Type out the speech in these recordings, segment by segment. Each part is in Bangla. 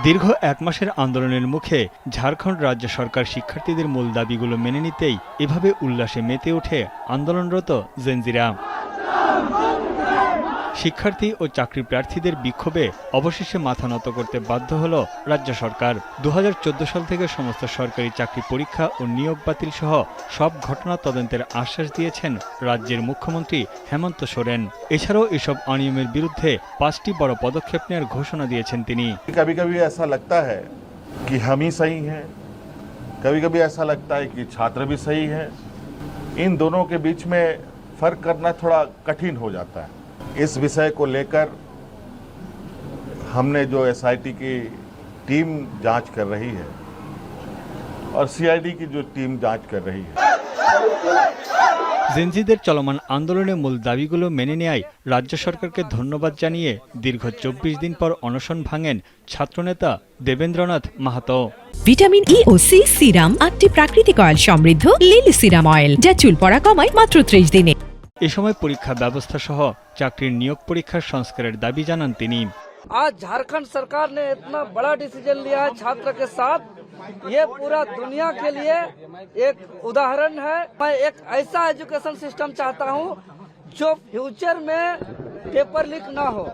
দীর্ঘ এক মাসের আন্দোলনের মুখে ঝাড়খণ্ড রাজ্য সরকার শিক্ষার্থীদের মূল দাবিগুলো মেনে নিতেই এভাবে উল্লাসে মেতে ওঠে আন্দোলনরত জেনজিরা। শিক্ষার্থী ও চাকরি প্রার্থীদের বিক্ষোভে অবশেষে মাথা নত করতে বাধ্য হল রাজ্য সরকার। 2014 সাল থেকে সমস্ত সরকারি চাকরি পরীক্ষা ও নিয়োগ বাতিল সহ সব ঘটনা তদন্তের আশ্বাস দিয়েছেন রাজ্যের মুখ্যমন্ত্রী হেমন্ত সোরেন। এছাড়াও এসব অনিয়মের বিরুদ্ধে 5টি বড় পদক্ষেপ নেওয়ার ঘোষণা দিয়েছেন তিনি। कभी कभी ऐसा लगता है कि हम ही सही हैं, कभी कभी ऐसा लगता है कि छात्र भी सही हैं। इन दोनों के बीच में फर्क करना थोड़ा कठिन हो जाता है। इस विषय को लेकर हमने जो एसआईटी की टीम जांच कर रही है और सीआईडी की जो टीम जांच कर रही है। জেনজিদের চলমান আন্দোলনের মূল দাবিগুলো মেনে নেয় রাজ্য সরকারকে ধন্যবাদ জানিয়ে দীর্ঘ 24 দিন পর অনশন ভাঙেন ছাত্রনেতা দেবেন্দ্রনাথ মাহাতো। ভিটামিন ই ও সি সিরাম 8টি প্রাকৃতিক অয়েল সমৃদ্ধ লিলি সিরাম অয়েল, যা চুল পড়া কমায় মাত্র 30 দিনে। এ সময় পরীক্ষা ব্যবস্থা সহ চাকরির নিয়োগ পরীক্ষার সংস্কারের দাবি জানান তিনি। आज झारखंड सरकार ने इतना बड़ा डिसीजन लिया है छात्र के साथ, ये पूरा दुनिया के लिए एक उदाहरण है। मैं एक ऐसा एजुकेशन सिस्टम चाहता हूँ जो फ्यूचर में पेपर लीक ना हो।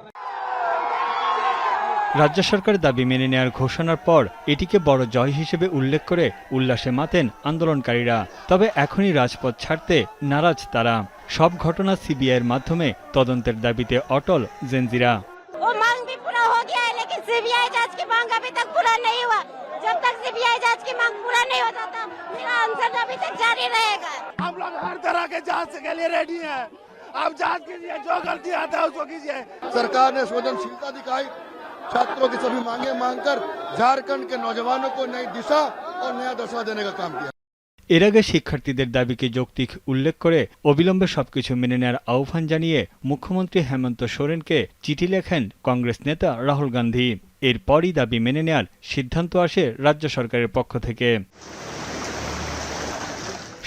রাজ্য সরকার দাবি মেনে নেওয়ার ঘোষণার পর এটিকে বড় জয় হিসেবে উল্লেখ করে উল্লাসে মাতেন আন্দোলনকারীরা। তবে এখনই রাজপথ ছাড়তে নারাজ তারা। সব ঘটনা সিবিআইয়ের মাধ্যমে তদন্তের দাবিতে অটল জেনজিরা। सीबीआई जांच की मांग अभी तक पूरा नहीं हुआ। जब तक सीबीआई जांच की मांग पूरा नहीं हो जाता, मेरा आंदोलन अभी तक जारी रहेगा। हम लोग हर तरह के जांच के लिए रेडी हैं। आप जांच कीजिए, जो गलती आता है उसको कीजिए। सरकार ने संवेदनशीलता दिखाई, छात्रों की सभी मांगे मांगकर झारखंड के नौजवानों को नई दिशा और नया दशा देने का काम किया। এর আগে শিক্ষার্থীদের দাবিকে যৌক্তিক উল্লেখ করে অবিলম্বে সবকিছু মেনে নেওয়ার আহ্বান জানিয়ে মুখ্যমন্ত্রী হেমন্ত সোরেনকে চিঠি লেখেন কংগ্রেস নেতা রাহুল গান্ধী। এরপরই দাবি মেনে নেওয়ার সিদ্ধান্ত আসে রাজ্য সরকারের পক্ষ থেকে।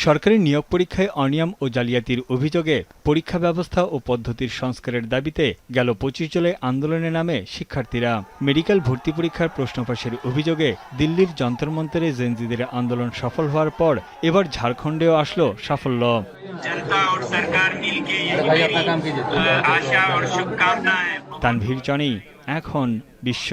সরকারি নিয়োগ পরীক্ষায় অনিয়ম ও জালিয়াতির অভিযোগে পরীক্ষা ব্যবস্থা ও পদ্ধতির সংস্কারের দাবিতে গেল 25 জুলাই আন্দোলনে নামে শিক্ষার্থীরা। মেডিকেল ভর্তি পরীক্ষার প্রশ্ন ফাঁসের অভিযোগে দিল্লির যন্তর মন্তরে জেনজিদের আন্দোলন সফল হওয়ার পর এবার ঝাড়খণ্ডেও আসলো সাফল্য। তানভীর জনি, এখন বিশ্ব।